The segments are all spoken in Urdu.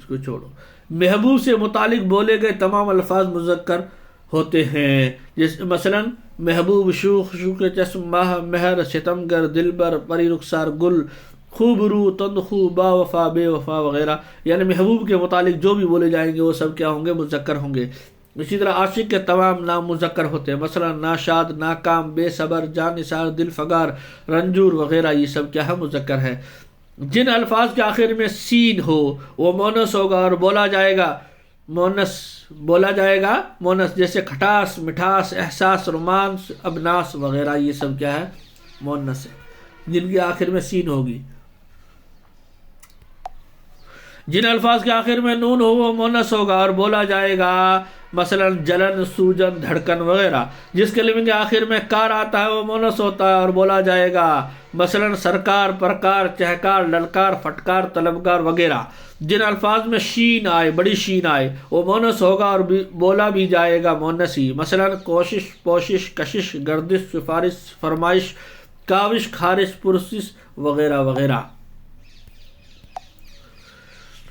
کو چھوڑو. محبوب سے متعلق بولے گئے تمام الفاظ مذکر ہوتے ہیں. جیسے مثلا محبوب شوخ، شوخ چشم، ماہ، مہر، ستمگر، دلبر، پری رخسار، گل، خوب رو، تندخو، با وفا، بے وفا وغیرہ. یعنی محبوب کے متعلق جو بھی بولے جائیں گے وہ سب کیا ہوں گے؟ مذکر ہوں گے. اسی طرح عاشق کے تمام نام مذکر ہوتے ہیں. مثلا ناشاد، ناکام، بے صبر، جانثار، دل فگار، رنجور وغیرہ یہ سب کیا ہے؟ مذکر ہے. جن الفاظ کے آخر میں سین ہو وہ مونس ہوگا اور بولا جائے گا مونس. جیسے کھٹاس، مٹھاس، احساس، رومانس، ابناس وغیرہ یہ سب کیا ہے؟ مونس ہے جن کے آخر میں سین ہوگی. جن الفاظ کے آخر میں نون ہو وہ مونس ہوگا اور بولا جائے گا. مثلا جلن، سوجن، دھڑکن وغیرہ. جس کلمے کے آخر میں کار آتا ہے وہ مونس ہوتا ہے اور بولا جائے گا. مثلا سرکار، پرکار، چہکار، للکار، پھٹکار، طلبگار وغیرہ. جن الفاظ میں شین آئے، بڑی شین آئے، وہ مونس ہوگا اور بولا بھی جائے گا مونس ہی. مثلا کوشش، پوشش، کشش، گردش، سفارش، فرمائش، کاوش، خارش، پرسش وغیرہ وغیرہ.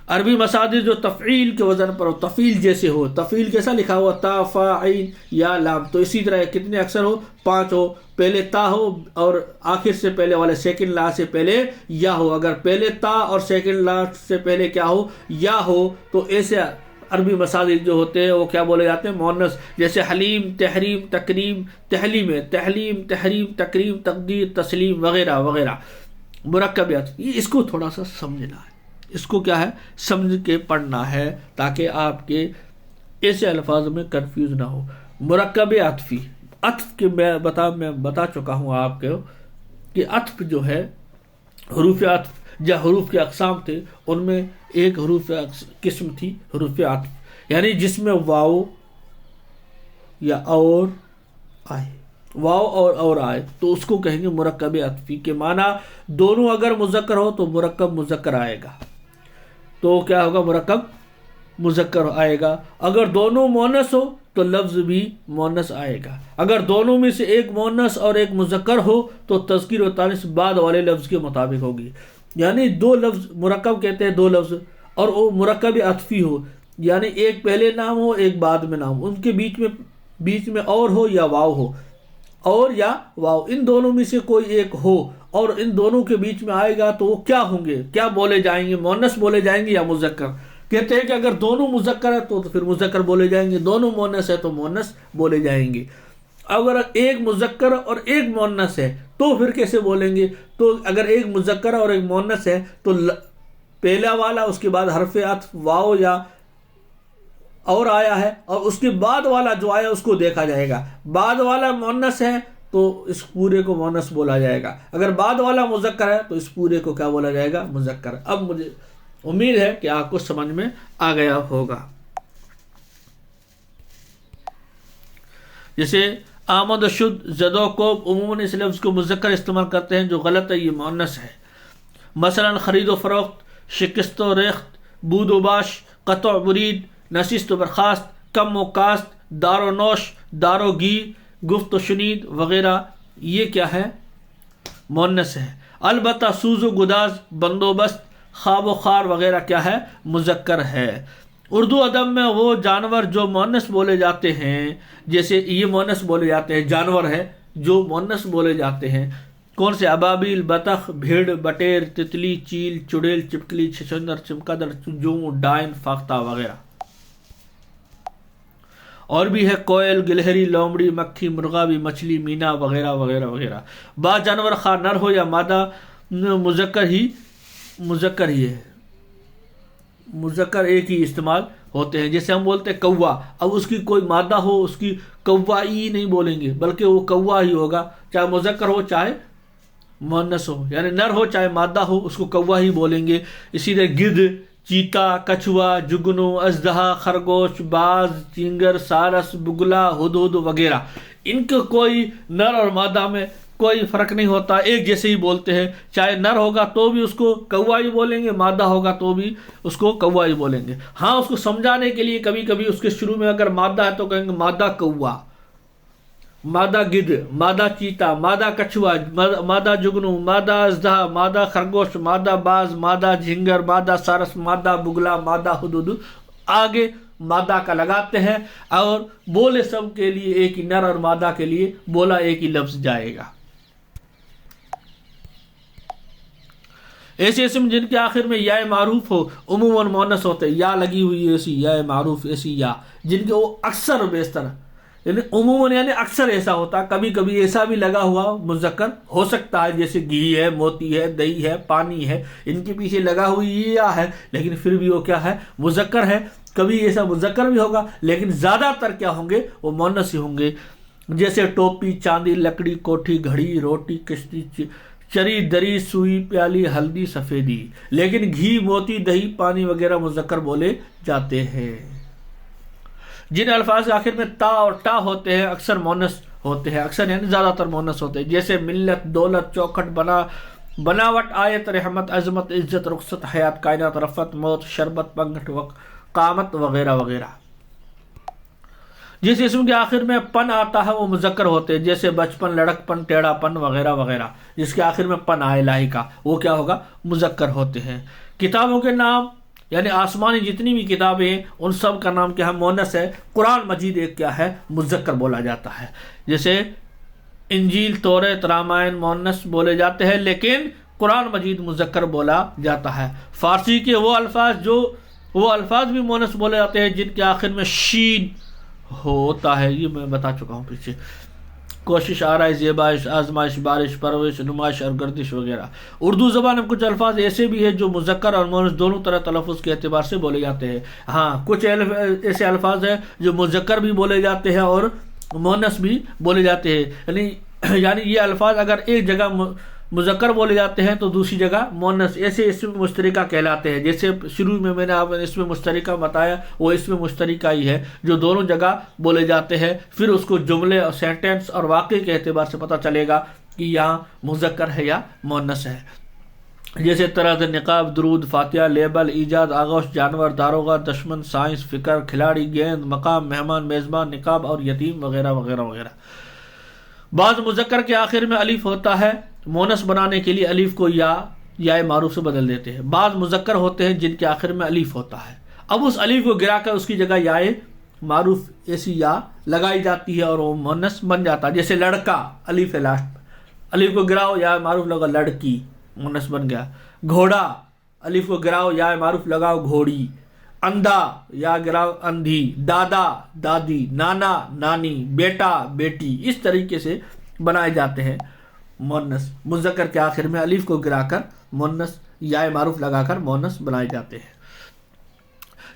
عربی مصادر جو تفعیل کے وزن پر ہو، تفعیل جیسے ہو، تفعیل کیسا لکھا ہوا؟ تا، فا، عین یا لام. تو اسی طرح کتنے اکثر ہو؟ 5 ہو. پہلے تا ہو اور آخر سے پہلے والے سیکنڈ لا سے پہلے یا ہو. اگر پہلے تا اور سیکنڈ لا سے پہلے کیا ہو؟ یا ہو. تو ایسے عربی مصادر جو ہوتے ہیں وہ کیا بولے جاتے ہیں؟ مؤنث. جیسے حلیم، تحریم، تکریم، تحلیم ہے، تحلیم، تحریم، تکریم، تقدیر، تسلیم وغیرہ وغیرہ. مرکبات یہ اس کو تھوڑا سا سمجھنا ہے، اس کو کیا ہے؟ سمجھ کے پڑھنا ہے تاکہ آپ کے ایسے الفاظ میں کنفیوز نہ ہو. مرکب عطفی، عطف کے میں بتا چکا ہوں آپ کو کہ عطف جو ہے حروف عطف یا حروف کے اقسام تھے، ان میں ایک حروف قسم تھی حروف عطف، یعنی جس میں واو یا اور آئے، واو اور آئے تو اس کو کہیں گے مرکب عطفی. کے معنی دونوں اگر مذکر ہو تو مرکب مذکر آئے گا، تو کیا ہوگا؟ مرکب مذکر آئے گا. اگر دونوں مؤنث ہو تو لفظ بھی مؤنث آئے گا. اگر دونوں میں سے ایک مؤنث اور ایک مذکر ہو تو تذکیر و تانیث بعد والے لفظ کے مطابق ہوگی. یعنی 2 لفظ مرکب کہتے ہیں، 2 لفظ، اور وہ مرکب عطفی ہو، یعنی ایک پہلے نام ہو ایک بعد میں نام ہو، ان کے بیچ میں اور ہو یا واو ہو، اور یا واو، ان دونوں میں سے کوئی ایک ہو اور ان دونوں کے بیچ میں آئے گا تو وہ کیا ہوں گے؟ کیا بولے جائیں گے؟ مؤنث بولے جائیں گے یا مذکر؟ کہتے ہیں کہ اگر دونوں مذکر ہے تو پھر مذکر بولے جائیں گے، دونوں مؤنث ہے تو مؤنث بولے جائیں گے. اگر ایک مذکر اور ایک مؤنث ہے تو پھر کیسے بولیں گے؟ تو اگر ایک مذکر اور ایک مؤنث ہے تو پہلا والا اس کے بعد حرف عطف واو یا اور آیا ہے، اور اس کے بعد والا جو آیا اس کو دیکھا جائے گا. بعد والا مؤنث ہے تو اس پورے کو مؤنث بولا جائے گا. اگر بعد والا مذکر ہے تو اس پورے کو کیا بولا جائے گا؟ مذکر. اب مجھے امید ہے کہ آپ کو سمجھ میں آ گیا ہوگا. جیسے آمد و شد، زد و کوب عموماً اس لفظ کو مذکر استعمال کرتے ہیں جو غلط ہے، یہ مؤنث ہے. مثلا خرید و فروخت، شکست و ریخت، بود و باش، قطع و برید، نشست و برخاست، کم و کاست، دار و نوش، دار و گیر، گفت و شنید وغیرہ یہ کیا ہے؟ مؤنث ہے. البتہ سوز و گداز، بندوبست، خواب و خار وغیرہ کیا ہے؟ مذکر ہے. اردو ادب میں وہ جانور جو مؤنث بولے جاتے ہیں، جیسے یہ مؤنث بولے جاتے ہیں، جانور ہے جو مؤنث بولے جاتے ہیں، کون سے؟ ابابیل، بطخ، بھیڑ، بٹیر، تتلی، چیل، چڑیل، چپکلی، چھچندر، چمگادڑ، جوں، ڈائن، فاختہ وغیرہ. اور بھی ہے کوئل، گلہری، لومڑی، مکھی، مرغا بھی، مچھلی، مینا وغیرہ وغیرہ وغیرہ. بعض جانور خواہ نر ہو یا مادہ مذکر ہی ہے، مذکر ایک ہی استعمال ہوتے ہیں. جیسے ہم بولتے ہیں کوا، اب اس کی کوئی مادہ ہو اس کی کوائی نہیں بولیں گے بلکہ وہ کوا ہی ہوگا، چاہے مذکر ہو چاہے مؤنث ہو، یعنی نر ہو چاہے مادہ ہو اس کو کوا ہی بولیں گے. اسی طرح گدھ، چیتا، کچھوا، جگنو، اژدہا، خرگوش، باز، چینگر، سارس، بگلا، ہدہد وغیرہ، ان کو کوئی نر اور مادہ میں کوئی فرق نہیں ہوتا، ایک جیسے ہی بولتے ہیں. چاہے نر ہوگا تو بھی اس کو کوا ہی بولیں گے، مادہ ہوگا تو بھی اس کو کوا ہی بولیں گے. ہاں اس کو سمجھانے کے لیے کبھی کبھی اس کے شروع میں اگر مادہ ہے تو کہیں گے مادہ کوا، مادہ گدھ، مادہ چیتا، مادہ کچھوا، مادہ جگنو، مادہ اژدہا، مادہ خرگوش، مادہ باز، مادہ جھنگر، مادہ سارس، مادہ بگلا، مادہ ہدہد، آگے مادہ کا لگاتے ہیں اور بولے سب کے لیے ایک ہی، نر اور مادہ کے لیے بولا ایک ہی لفظ جائے گا۔ ایسے اسم جن کے آخر میں یا معروف ہو عموماً مؤنث ہوتے، یا لگی ہوئی ایسی یا معروف ایسی یا، جن کے وہ اکثر و بیشتر یعنی عموماً یعنی اکثر ایسا ہوتا، کبھی کبھی ایسا بھی لگا ہوا مذکر ہو سکتا ہے، جیسے گھی ہے، موتی ہے، دہی ہے، پانی ہے، ان کے پیچھے لگا ہوئی یہ یا ہے، لیکن پھر بھی وہ کیا ہے، مذکر ہے۔ کبھی ایسا مذکر بھی ہوگا لیکن زیادہ تر کیا ہوں گے، وہ مؤنث ہی ہوں گے، جیسے ٹوپی، چاندی، لکڑی، کوٹھی، گھڑی، روٹی، کشتی، چری، دری، سوئی، پیالی، ہلدی، سفیدی، لیکن گھی، موتی، دہی، پانی وغیرہ مذکر بولے جاتے ہیں۔ جن الفاظ کے آخر میں تا اور ٹا ہوتے ہیں اکثر مؤنث ہوتے ہیں، اکثر یعنی زیادہ تر مؤنث ہوتے ہیں، جیسے ملت، دولت، چوکھٹ، بناوٹ، آیت، رحمت، عظمت، عزت، رخصت، حیات، کائنات، رفت، موت، شربت، پنگھٹ، قامت وغیرہ وغیرہ۔ جس اسم کے آخر میں پن آتا ہے وہ مذکر ہوتے ہیں، جیسے بچپن، لڑک پن، ٹیڑھا پن وغیرہ وغیرہ۔ جس کے آخر میں پن آئے لاہی کا، وہ کیا ہوگا، مذکر ہوتے ہیں۔ کتابوں کے نام یعنی آسمانی جتنی بھی کتابیں ہیں ان سب کا نام کیا ہے، مؤنث ہے۔ قرآن مجید ایک کیا ہے، مذکر بولا جاتا ہے، جیسے انجیل، توریت، رامائن مؤنث بولے جاتے ہیں لیکن قرآن مجید مذکر بولا جاتا ہے۔ فارسی کے وہ الفاظ بھی مؤنث بولے جاتے ہیں جن کے آخر میں شین ہوتا ہے، یہ میں بتا چکا ہوں پیچھے۔ کوشش، آرائش، زیبائش، آزمائش، بارش، پرورش، نمائش اور گردش وغیرہ۔ اردو زبان میں کچھ الفاظ ایسے بھی ہیں جو مذکر اور مؤنث دونوں طرح تلفظ کے اعتبار سے بولے جاتے ہیں۔ ہاں، کچھ ایسے الفاظ ہیں جو مذکر بھی بولے جاتے ہیں اور مؤنث بھی بولے جاتے ہیں، یعنی یہ الفاظ اگر ایک جگہ مذکر بولے جاتے ہیں تو دوسری جگہ مؤنث، ایسے اسم مشترکہ کہلاتے ہیں۔ جیسے شروع میں نے آپ اسم مشترکہ بتایا، وہ اسم مشترکہ ہی ہے جو دونوں جگہ بولے جاتے ہیں، پھر اس کو جملے اور سینٹنس اور واقعے کے اعتبار سے پتہ چلے گا کہ یہاں مذکر ہے یا مؤنث ہے۔ جیسے طرز، نقاب، درود، فاتحہ، لیبل، ایجاد، آغوش، جانور، داروغہ، دشمن، سائنس، فکر، کھلاڑی، گیند، مقام، مہمان، میزبان، نقاب اور یتیم وغیرہ وغیرہ وغیرہ۔ بعض مذکر کے آخر میں الف ہوتا ہے، مؤنث بنانے کے لیے الف کو یا معروف سے بدل دیتے ہیں۔ بعض مذکر ہوتے ہیں جن کے آخر میں الف ہوتا ہے، اب اس الف کو گرا کر اس کی جگہ یا معروف ایسی یا لگائی جاتی ہے اور وہ مؤنث بن جاتا ہے، جیسے لڑکا، الف ہے لاسٹ، الف کو گراؤ یا معروف لگاؤ لڑکی، مؤنث بن گیا۔ گھوڑا، الف کو گراؤ یا معروف لگاؤ گھوڑی۔ اندھا یا گراؤ اندھی۔ دادا، دادی۔ نانا، نانی۔ بیٹا، بیٹی، اس طریقے سے بنائے جاتے ہیں مؤنث۔ مذکر کے آخر میں الف کو گرا کر مؤنث یا معروف لگا کر مؤنث بنائے جاتے ہیں۔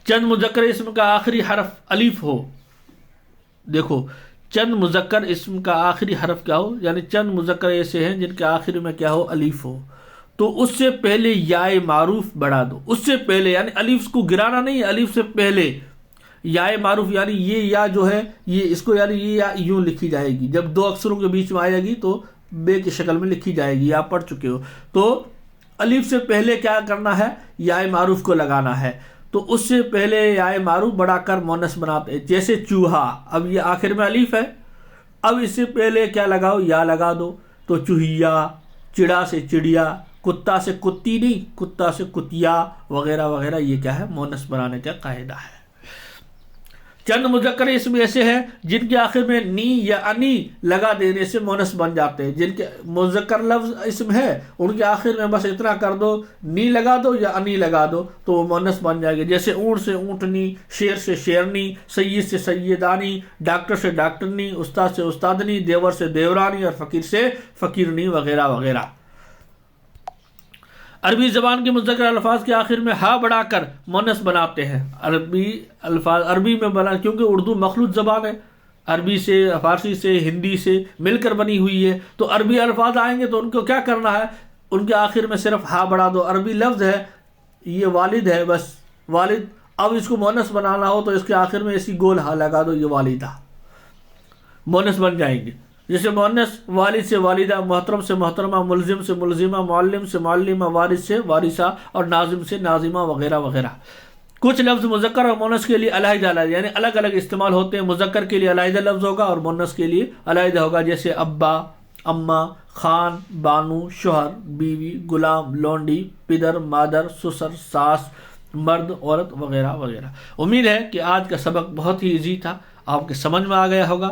چند مذکر اسم کا آخری حرف الف ہو، دیکھو چند مذکر اسم کا آخری حرف کیا ہو، یعنی چند مذکر ایسے ہیں جن کے آخر میں کیا ہو، الف ہو، تو اس سے پہلے یا معروف بڑھا دو، اس سے پہلے یعنی الف کو گرانا نہیں، الف سے پہلے یا معروف، یعنی یہ یا جو ہے یہ اس کو یعنی یہ یا یوں لکھی جائے گی، جب دو اکثروں کے بیچ میں آئے گی تو بے کی شکل میں لکھی جائے گی، آپ پڑھ چکے ہو۔ تو الف سے پہلے کیا کرنا ہے، یا معروف کو لگانا ہے، تو اس سے پہلے یا معروف بڑھا کر مؤنث بناتے ہیں، جیسے چوہا، اب یہ آخر میں الف ہے، اب اس سے پہلے کیا لگاؤ، یا لگا دو، تو چوہیا، چڑا سے چڑیا، کتا سے کتی نہیں، کتا سے کتیا وغیرہ وغیرہ، یہ کیا ہے، مؤنث بنانے کا قاعدہ ہے۔ چند مذکر اسم ایسے ہیں جن کے آخر میں نی یا انی لگا دینے سے مؤنث بن جاتے ہیں، جن کے مذکر لفظ اسم ہے ان کے آخر میں بس اتنا کر دو، نی لگا دو یا انی لگا دو تو وہ مؤنث بن جائے گی، جیسے اونٹ سے اونٹنی، شیر سے شیرنی، سید سے سیدانی، ڈاکٹر سے ڈاکٹرنی، استاد سے استادنی، دیور سے دیورانی اور فقیر سے فقیرنی وغیرہ وغیرہ۔ عربی زبان کے مذکر الفاظ کے آخر میں ہا بڑھا کر مؤنث بناتے ہیں، عربی میں بنا، کیونکہ اردو مخلوط زبان ہے، عربی سے، فارسی سے، ہندی سے مل کر بنی ہوئی ہے، تو عربی الفاظ آئیں گے تو ان کو کیا کرنا ہے، ان کے آخر میں صرف ہا بڑھا دو۔ عربی لفظ ہے یہ والد ہے، بس والد، اب اس کو مؤنث بنانا ہو تو اس کے آخر میں ایسی گول ہا لگا دو، یہ والدہ، مؤنث بن جائیں گے۔ جیسے مؤنث والد سے والدہ، محترم سے محترمہ، ملزم سے ملزمہ، معلم سے معلمہ، وارث سے وارثہ اور ناظم سے ناظمہ وغیرہ وغیرہ۔ کچھ لفظ مذکر اور مونس کے لیے علیحدہ علیحدہ یعنی الگ الگ استعمال ہوتے ہیں. مذکر کے لیے علیحدہ لفظ ہوگا اور مونس کے لیے علیحدہ ہوگا، جیسے ابا، اماں، خان، بانو، شوہر، بیوی، غلام، لونڈی، پدر، مادر، سسر، ساس، مرد، عورت وغیرہ وغیرہ. امید ہے کہ آج کا سبق بہت ہی ایزی تھا، آپ کے سمجھ میں آ گیا ہوگا.